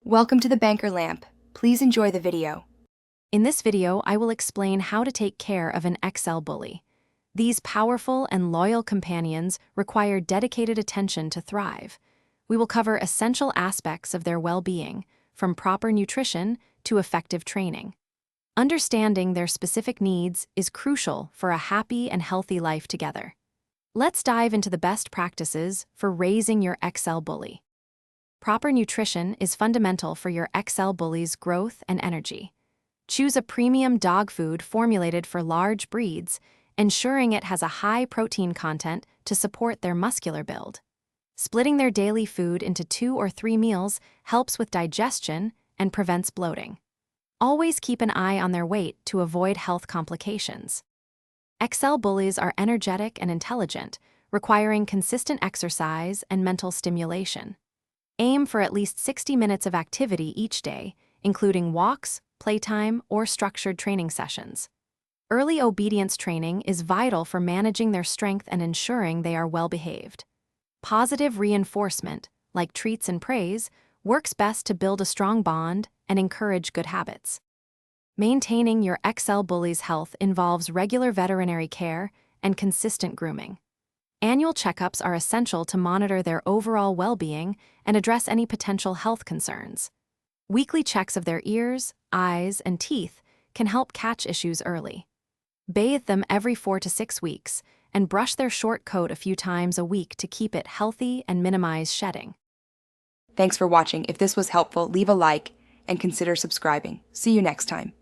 Welcome to the Banker Lamp. Please enjoy the video. In this video, I will explain how to take care of an XL bully. These powerful and loyal companions require dedicated attention to thrive. We will cover essential aspects of their well-being, from proper nutrition to effective training. Understanding their specific needs is crucial for a happy and healthy life together. Let's dive into the best practices for raising your XL bully. Proper nutrition is fundamental for your XL bully's growth and energy. Choose a premium dog food formulated for large breeds, ensuring it has a high protein content to support their muscular build. Splitting their daily food into 2 or 3 meals helps with digestion and prevents bloating. Always keep an eye on their weight to avoid health complications. XL bullies are energetic and intelligent, requiring consistent exercise and mental stimulation. Aim for at least 60 minutes of activity each day, including walks, playtime, or structured training sessions. Early obedience training is vital for managing their strength and ensuring they are well-behaved. Positive reinforcement, like treats and praise, works best to build a strong bond and encourage good habits. Maintaining your XL bully's health involves regular veterinary care and consistent grooming. Annual checkups are essential to monitor their overall well-being and address any potential health concerns. Weekly checks of their ears, eyes, and teeth can help catch issues early. Bathe them every 4 to 6 weeks and brush their short coat a few times a week to keep it healthy and minimize shedding. Thanks for watching. If this was helpful, leave a like and consider subscribing. See you next time.